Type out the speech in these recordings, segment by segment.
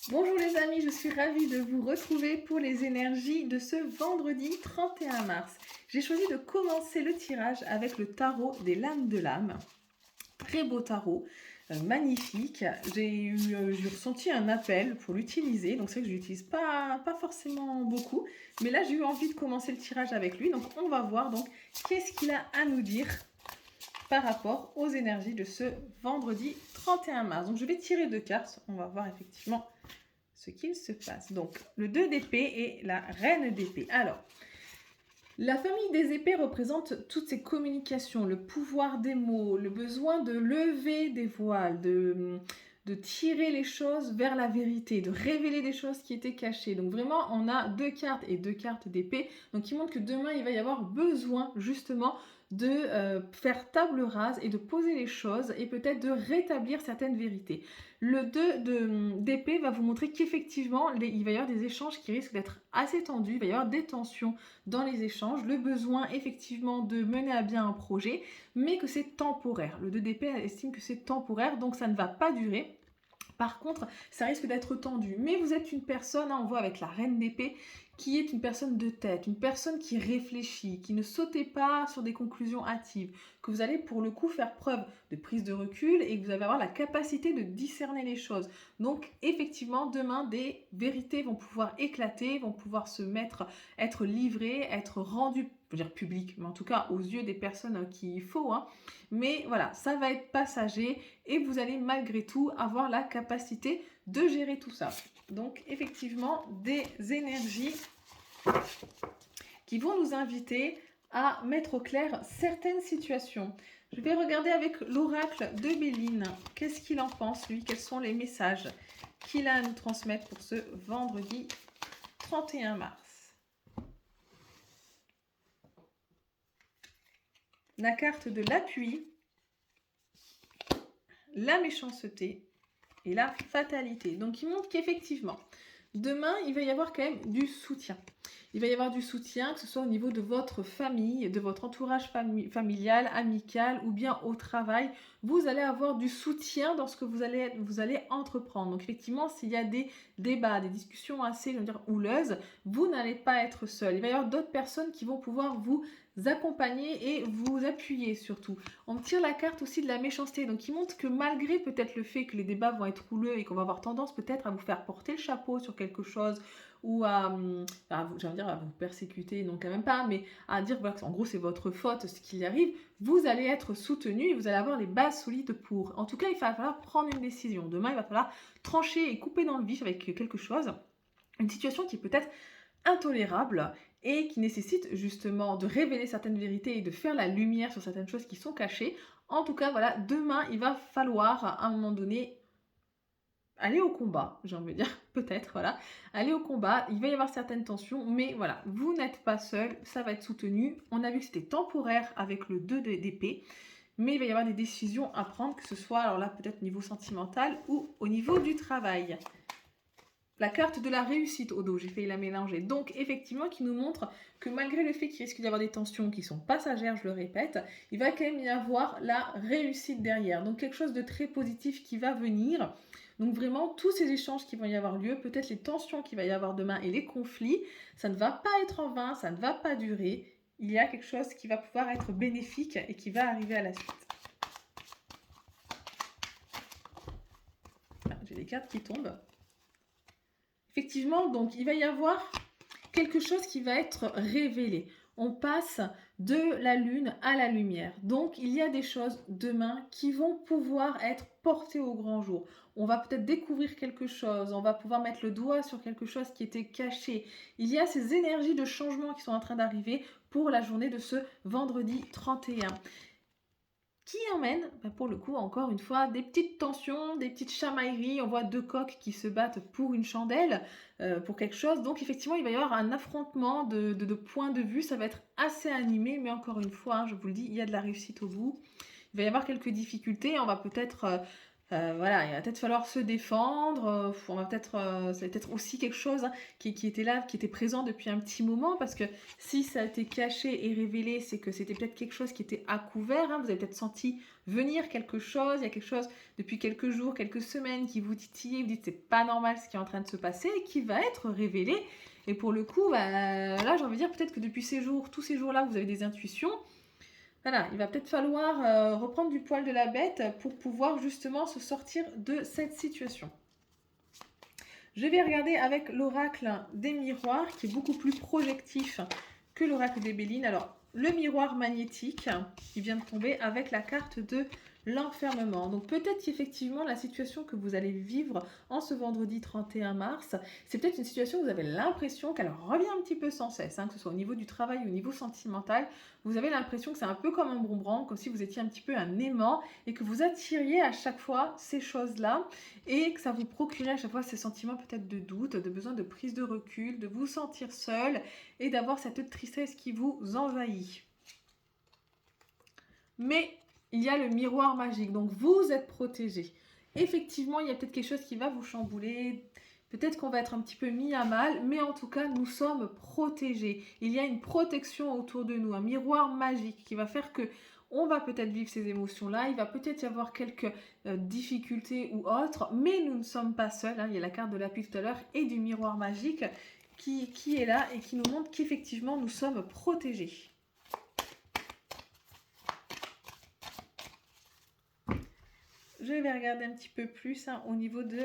Bonjour les amis, je suis ravie de vous retrouver pour les énergies de ce vendredi 31 mars. J'ai choisi de commencer le tirage avec le tarot des lames de l'âme. Très beau tarot, magnifique. J'ai ressenti un appel pour l'utiliser, donc c'est vrai que je l'utilise pas forcément beaucoup, mais là j'ai eu envie de commencer le tirage avec lui, donc on va voir donc qu'est-ce qu'il a à nous dire par rapport aux énergies de ce vendredi 31 mars. Donc je vais tirer deux cartes, on va voir effectivement ce qu'il se passe. Donc le 2 d'épée et la reine d'épée. Alors, la famille des épées représente toutes ces communications, le pouvoir des mots, le besoin de lever des voiles, de tirer les choses vers la vérité, de révéler des choses qui étaient cachées. Donc vraiment, on a deux cartes et deux cartes d'épée, donc qui montrent que demain, il va y avoir besoin justement de faire table rase et de poser les choses et peut-être de rétablir certaines vérités. Le 2 d'épée va vous montrer qu'effectivement, il va y avoir des échanges qui risquent d'être assez tendus, il va y avoir des tensions dans les échanges, le besoin effectivement de mener à bien un projet, mais que c'est temporaire. Le 2 d'épée estime que c'est temporaire, donc ça ne va pas durer. Par contre, ça risque d'être tendu. Mais vous êtes une personne, on voit avec la reine d'épée, qui est une personne de tête, une personne qui réfléchit, qui ne sautez pas sur des conclusions hâtives, que vous allez pour le coup faire preuve de prise de recul et que vous allez avoir la capacité de discerner les choses. Donc effectivement, demain, des vérités vont pouvoir éclater, vont pouvoir être livrées, être rendues, je veux dire publiques, mais en tout cas aux yeux des personnes qu'il faut. Mais voilà, ça va être passager et vous allez malgré tout avoir la capacité de gérer tout ça. Donc effectivement, des énergies qui vont nous inviter à mettre au clair certaines situations. Je vais regarder avec l'oracle de Béline. Qu'est-ce qu'il en pense, lui? Quels sont les messages qu'il a à nous transmettre pour ce vendredi 31 mars? La carte de l'appui, la méchanceté et la fatalité. Donc, il montre qu'effectivement, demain, il va y avoir quand même du soutien. Il va y avoir du soutien, que ce soit au niveau de votre famille, de votre entourage familial, amical ou bien au travail. Vous allez avoir du soutien dans ce que vous allez entreprendre. Donc effectivement, s'il y a des débats, des discussions assez, je veux dire, houleuses, vous n'allez pas être seul. Il va y avoir d'autres personnes qui vont pouvoir vous accompagner et vous appuyer surtout. On tire la carte aussi de la méchanceté, donc qui montre que malgré peut-être le fait que les débats vont être houleux et qu'on va avoir tendance peut-être à vous faire porter le chapeau sur quelque chose ou à vous persécuter, non quand même pas, mais à dire voilà, en gros c'est votre faute ce qui arrive, vous allez être soutenu et vous allez avoir les bases solides pour. En tout cas, il va falloir prendre une décision. Demain, il va falloir trancher et couper dans le vif avec quelque chose, une situation qui est peut-être intolérable et qui nécessite justement de révéler certaines vérités et de faire la lumière sur certaines choses qui sont cachées. En tout cas, voilà, demain, il va falloir à un moment donné aller au combat, j'ai envie de dire, peut-être, voilà, aller au combat, il va y avoir certaines tensions, mais voilà, vous n'êtes pas seul, ça va être soutenu. On a vu que c'était temporaire avec le 2 d'épée, mais il va y avoir des décisions à prendre, que ce soit, alors là, peut-être au niveau sentimental ou au niveau du travail. La carte de la réussite au dos, j'ai failli la mélanger. Donc, effectivement, qui nous montre que malgré le fait qu'il risque d'y avoir des tensions qui sont passagères, je le répète, il va quand même y avoir la réussite derrière. Donc, quelque chose de très positif qui va venir. Donc, vraiment, tous ces échanges qui vont y avoir lieu, peut-être les tensions qu'il va y avoir demain et les conflits, ça ne va pas être en vain, ça ne va pas durer. Il y a quelque chose qui va pouvoir être bénéfique et qui va arriver à la suite. Ah, j'ai les cartes qui tombent. Effectivement, donc il va y avoir quelque chose qui va être révélé. On passe de la lune à la lumière. Donc il y a des choses demain qui vont pouvoir être portées au grand jour. On va peut-être découvrir quelque chose, on va pouvoir mettre le doigt sur quelque chose qui était caché. Il y a ces énergies de changement qui sont en train d'arriver pour la journée de ce vendredi 31. Qui emmène, pour le coup, encore une fois, des petites tensions, des petites chamailleries. On voit deux coqs qui se battent pour une chandelle, pour quelque chose. Donc, effectivement, il va y avoir un affrontement de points de vue. Ça va être assez animé, mais encore une fois, je vous le dis, il y a de la réussite au bout. Il va y avoir quelques difficultés. On va peut-être Voilà, il va peut-être falloir se défendre. On va peut-être, ça va peut-être aussi quelque chose hein, qui était là, qui était présent depuis un petit moment, parce que si ça a été caché et révélé, c'est que c'était peut-être quelque chose qui était à couvert. Hein. Vous avez peut-être senti venir quelque chose. Il y a quelque chose depuis quelques jours, quelques semaines qui vous titille. Vous dites c'est pas normal ce qui est en train de se passer et qui va être révélé. Et pour le coup, là, j'ai envie de dire peut-être que depuis ces jours, tous ces jours-là, vous avez des intuitions. Voilà, il va peut-être falloir reprendre du poil de la bête pour pouvoir justement se sortir de cette situation. Je vais regarder avec l'oracle des miroirs qui est beaucoup plus projectif que l'oracle des Bélines. Alors, le miroir magnétique qui vient de tomber avec la carte de l'enfermement. Donc peut-être qu'effectivement la situation que vous allez vivre en ce vendredi 31 mars, c'est peut-être une situation où vous avez l'impression qu'elle revient un petit peu sans cesse, hein, que ce soit au niveau du travail ou au niveau sentimental. Vous avez l'impression que c'est un peu comme un boomerang, comme si vous étiez un petit peu un aimant et que vous attiriez à chaque fois ces choses-là et que ça vous procurait à chaque fois ces sentiments peut-être de doute, de besoin de prise de recul, de vous sentir seul et d'avoir cette tristesse qui vous envahit. Mais il y a le miroir magique, donc vous êtes protégé. Effectivement, il y a peut-être quelque chose qui va vous chambouler, peut-être qu'on va être un petit peu mis à mal, mais en tout cas, nous sommes protégés. Il y a une protection autour de nous, un miroir magique qui va faire que on va peut-être vivre ces émotions-là, il va peut-être y avoir quelques difficultés ou autres, mais nous ne sommes pas seuls. Hein. Il y a la carte de l'appui tout à l'heure et du miroir magique qui est là et qui nous montre qu'effectivement, nous sommes protégés. Je vais regarder un petit peu plus hein, au niveau de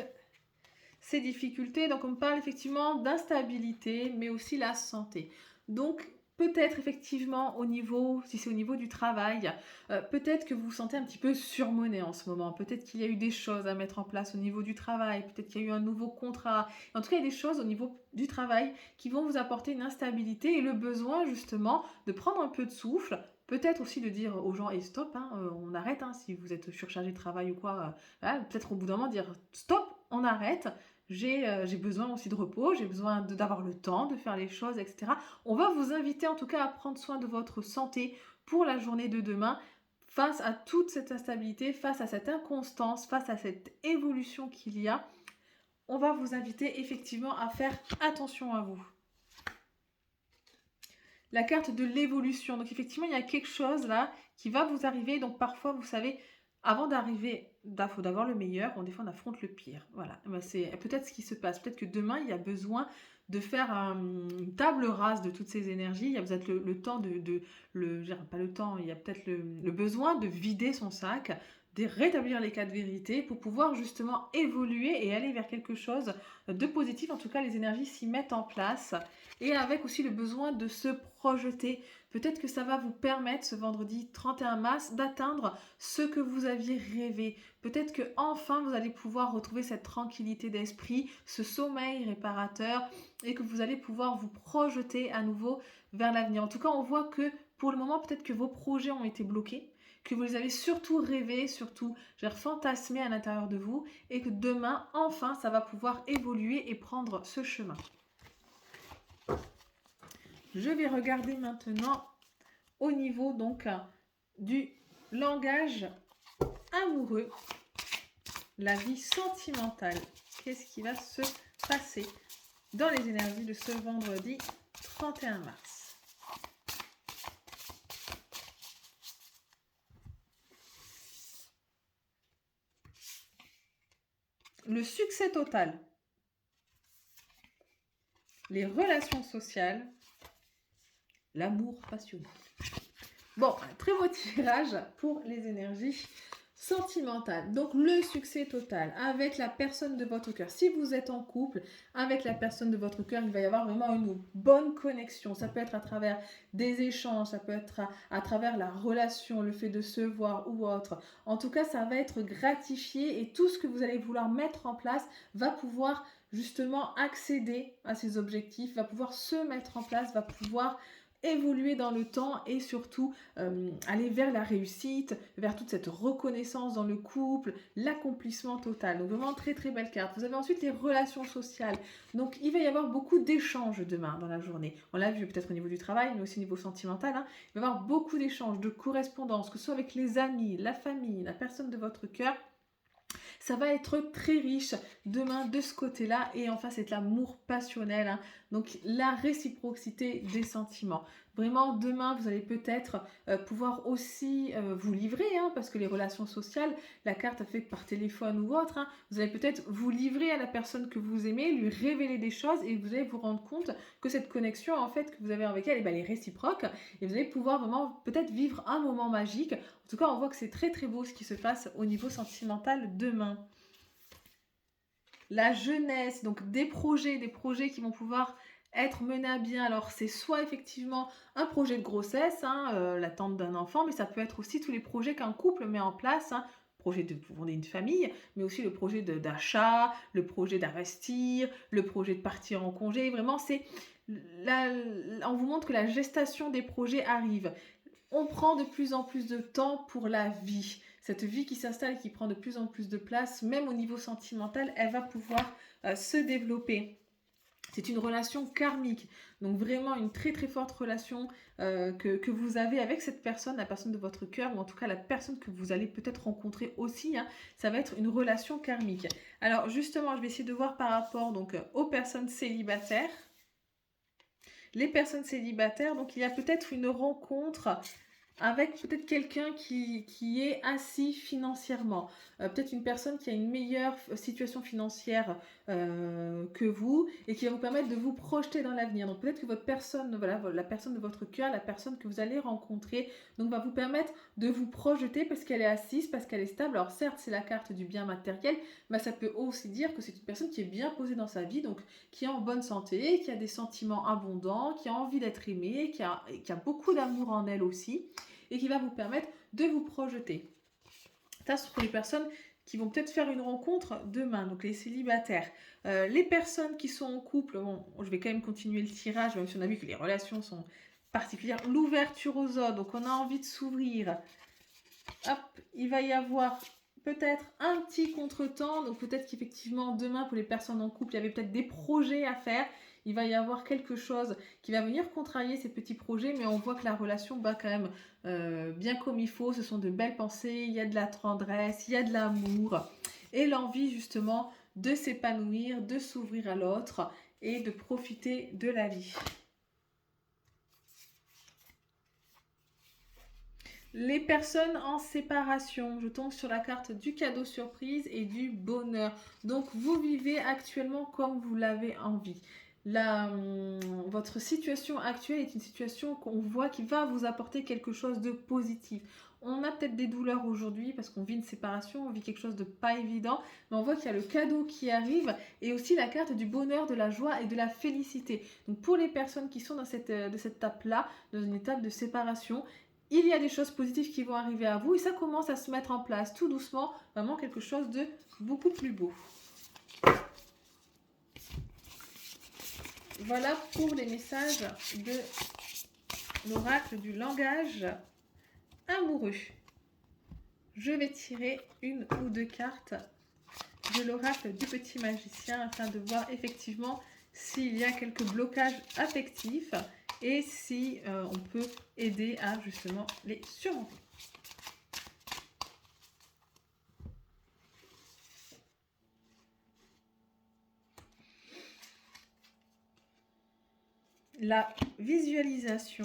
ces difficultés. Donc, on me parle effectivement d'instabilité, mais aussi la santé. Donc, peut-être effectivement au niveau, si c'est au niveau du travail, peut-être que vous vous sentez un petit peu surmené en ce moment. Peut-être qu'il y a eu des choses à mettre en place au niveau du travail. Peut-être qu'il y a eu un nouveau contrat. En tout cas, il y a des choses au niveau du travail qui vont vous apporter une instabilité et le besoin justement de prendre un peu de souffle. Peut-être aussi de dire aux gens, et stop, hein, on arrête, hein, si vous êtes surchargé de travail ou quoi, peut-être au bout d'un moment dire, stop, on arrête, j'ai besoin aussi de repos, j'ai besoin d'avoir le temps de faire les choses, etc. On va vous inviter en tout cas à prendre soin de votre santé pour la journée de demain, face à toute cette instabilité, face à cette inconstance, face à cette évolution qu'il y a. On va vous inviter effectivement à faire attention à vous. La carte de l'évolution. Donc effectivement, il y a quelque chose là qui va vous arriver. Donc parfois, vous savez, avant d'arriver, il faut d'avoir le meilleur. Bon, des fois, on affronte le pire. Voilà. C'est peut-être ce qui se passe. Peut-être que demain, il y a besoin de faire une table rase de toutes ces énergies. Il y a peut-être le temps pas le temps, il y a peut-être le besoin de vider son sac, de rétablir les cas de vérité pour pouvoir justement évoluer et aller vers quelque chose de positif. En tout cas, les énergies s'y mettent en place et avec aussi le besoin de se projeter. Peut-être que ça va vous permettre ce vendredi 31 mars d'atteindre ce que vous aviez rêvé. Peut-être que enfin vous allez pouvoir retrouver cette tranquillité d'esprit, ce sommeil réparateur et que vous allez pouvoir vous projeter à nouveau vers l'avenir. En tout cas, on voit que pour le moment, peut-être que vos projets ont été bloqués, que vous les avez surtout rêvés, surtout fantasmés à l'intérieur de vous et que demain, enfin, ça va pouvoir évoluer et prendre ce chemin. Je vais regarder maintenant au niveau donc du langage amoureux, la vie sentimentale. Qu'est-ce qui va se passer dans les énergies de ce vendredi 31 mars? Le succès total, les relations sociales, l'amour passionné. Bon, très beau tirage pour les énergies sentimentales. Donc le succès total avec la personne de votre cœur. Si vous êtes en couple avec la personne de votre cœur, il va y avoir vraiment une bonne connexion. Ça peut être à travers des échanges, ça peut être à travers la relation, le fait de se voir ou autre. En tout cas, ça va être gratifié et tout ce que vous allez vouloir mettre en place va pouvoir justement accéder à ces objectifs, va pouvoir se mettre en place, va pouvoir évoluer dans le temps et surtout aller vers la réussite, vers toute cette reconnaissance dans le couple, l'accomplissement total. Donc vraiment très très belle carte. Vous avez ensuite les relations sociales. Donc il va y avoir beaucoup d'échanges demain dans la journée. On l'a vu peut-être au niveau du travail, mais aussi au niveau sentimental. Hein. Il va y avoir beaucoup d'échanges, de correspondances, que ce soit avec les amis, la famille, la personne de votre cœur. Ça va être très riche demain de ce côté-là. Et enfin, c'est l'amour passionnel, hein. Donc, la réciprocité des sentiments. Vraiment, demain, vous allez peut-être pouvoir aussi vous livrer, hein, parce que les relations sociales, la carte a fait par téléphone ou autre, hein, vous allez peut-être vous livrer à la personne que vous aimez, lui révéler des choses et vous allez vous rendre compte que cette connexion, en fait, que vous avez avec elle, elle est réciproque et vous allez pouvoir vraiment peut-être vivre un moment magique. En tout cas, on voit que c'est très beau ce qui se passe au niveau sentimental demain. La jeunesse, donc des projets qui vont pouvoir être menés à bien. Alors, c'est soit effectivement un projet de grossesse, hein, l'attente d'un enfant, mais ça peut être aussi tous les projets qu'un couple met en place, hein, projet de fonder une famille, mais aussi le projet d'achat, le projet d'investir, le projet de partir en congé. Vraiment, on vous montre que la gestation des projets arrive. On prend de plus en plus de temps pour la vie. Cette vie qui s'installe et qui prend de plus en plus de place, même au niveau sentimental, elle va pouvoir se développer. C'est une relation karmique, donc vraiment une très forte relation que vous avez avec cette personne, la personne de votre cœur, ou en tout cas la personne que vous allez peut-être rencontrer aussi, hein. Ça va être une relation karmique. Alors justement, je vais essayer de voir par rapport donc, aux personnes célibataires. Les personnes célibataires, donc il y a peut-être une rencontre avec peut-être quelqu'un qui est assis financièrement, peut-être une personne qui a une meilleure situation financière que vous et qui va vous permettre de vous projeter dans l'avenir. Donc peut-être que votre personne, voilà, la personne de votre cœur, la personne que vous allez rencontrer, donc va vous permettre de vous projeter parce qu'elle est assise, parce qu'elle est stable. Alors certes, c'est la carte du bien matériel, mais ça peut aussi dire que c'est une personne qui est bien posée dans sa vie, donc qui est en bonne santé, qui a des sentiments abondants, qui a envie d'être aimée, qui a beaucoup d'amour en elle aussi, et qui va vous permettre de vous projeter. Ça, ce sont les personnes qui vont peut-être faire une rencontre demain, donc les célibataires. Les personnes qui sont en couple, bon, je vais quand même continuer le tirage, même si on a vu que les relations sont particulières. L'ouverture aux autres, donc on a envie de s'ouvrir. Hop, il va y avoir peut-être un petit contretemps, donc peut-être qu'effectivement demain pour les personnes en couple, il y avait peut-être des projets à faire, il va y avoir quelque chose qui va venir contrarier ces petits projets, mais on voit que la relation va quand même bien comme il faut, ce sont de belles pensées, il y a de la tendresse, il y a de l'amour, et l'envie justement de s'épanouir, de s'ouvrir à l'autre et de profiter de la vie. Les personnes en séparation, je tombe sur la carte du cadeau surprise et du bonheur. Donc, vous vivez actuellement comme vous l'avez envie. Votre situation actuelle est une situation qu'on voit qui va vous apporter quelque chose de positif. On a peut-être des douleurs aujourd'hui parce qu'on vit une séparation, on vit quelque chose de pas évident, mais on voit qu'il y a le cadeau qui arrive et aussi la carte du bonheur, de la joie et de la félicité. Donc, pour les personnes qui sont dans cette étape-là, dans une étape de séparation, il y a des choses positives qui vont arriver à vous et ça commence à se mettre en place tout doucement, vraiment quelque chose de beaucoup plus beau. Voilà pour les messages de l'oracle du langage amoureux. Je vais tirer une ou deux cartes de l'oracle du petit magicien afin de voir effectivement s'il y a quelques blocages affectifs et si on peut aider à justement les surmonter. La visualisation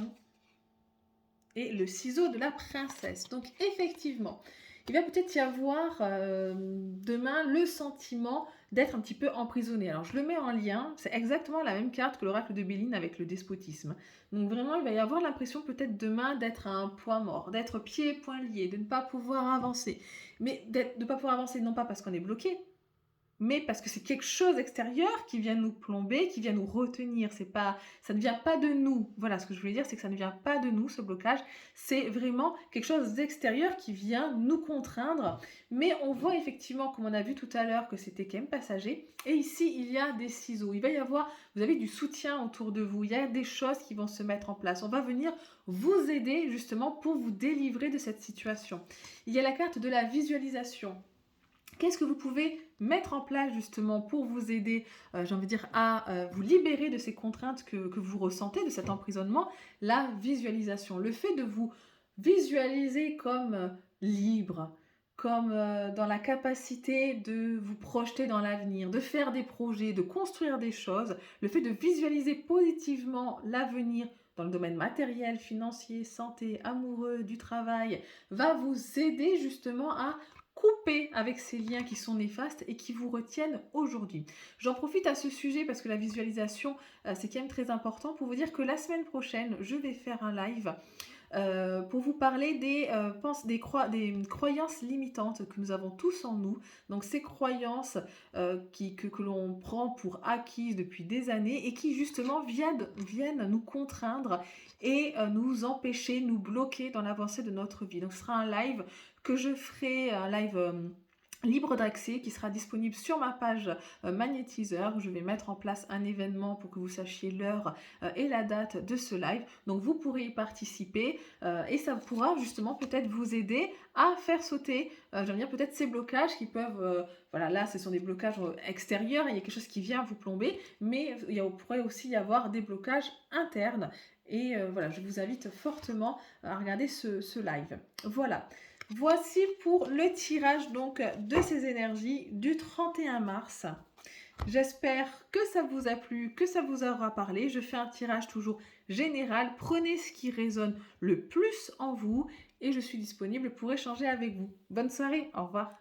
et le ciseau de la princesse. Donc effectivement, il va peut-être y avoir demain le sentiment d'être un petit peu emprisonné. Alors je le mets en lien, c'est exactement la même carte que l'oracle de Béline avec le despotisme. Donc vraiment, il va y avoir l'impression peut-être demain d'être à un point mort, d'être pieds et poings liés, de ne pas pouvoir avancer. Mais de ne pas pouvoir avancer non pas parce qu'on est bloqué, mais parce que c'est quelque chose d'extérieur qui vient nous plomber, qui vient nous retenir. Ça ne vient pas de nous. Voilà, ce que je voulais dire, c'est que ça ne vient pas de nous, ce blocage. C'est vraiment quelque chose d'extérieur qui vient nous contraindre. Mais on voit effectivement, comme on a vu tout à l'heure, que c'était quand même passager. Et ici, il y a des ciseaux. Il va y avoir, vous avez du soutien autour de vous. Il y a des choses qui vont se mettre en place. On va venir vous aider justement pour vous délivrer de cette situation. Il y a la carte de la visualisation. Qu'est-ce que vous pouvez mettre en place justement pour vous aider, j'ai envie de dire, à vous libérer de ces contraintes que vous ressentez, de cet emprisonnement? La visualisation, le fait de vous visualiser comme libre, comme dans la capacité de vous projeter dans l'avenir, de faire des projets, de construire des choses. Le fait de visualiser positivement l'avenir dans le domaine matériel, financier, santé, amoureux, du travail, va vous aider justement à couper avec ces liens qui sont néfastes et qui vous retiennent aujourd'hui. J'en profite à ce sujet parce que la visualisation, c'est quand même très important pour vous dire que la semaine prochaine, je vais faire un live pour vous parler des croyances limitantes que nous avons tous en nous. Donc ces croyances que l'on prend pour acquises depuis des années et qui justement viennent nous contraindre et nous empêcher, nous bloquer dans l'avancée de notre vie. Donc ce sera un live que je ferai, un live libre d'accès qui sera disponible sur ma page magnétiseur. Je vais mettre en place un événement pour que vous sachiez l'heure et la date de ce live. Donc vous pourrez y participer et ça pourra justement peut-être vous aider à faire sauter, j'aime dire peut-être ces blocages qui peuvent, voilà, là ce sont des blocages extérieurs, il y a quelque chose qui vient vous plomber, mais il pourrait aussi y avoir des blocages internes. Et voilà, je vous invite fortement à regarder ce live. Voilà. Voici pour le tirage donc de ces énergies du 31 mars. J'espère que ça vous a plu, que ça vous aura parlé. Je fais un tirage toujours général. Prenez ce qui résonne le plus en vous et je suis disponible pour échanger avec vous. Bonne soirée, au revoir.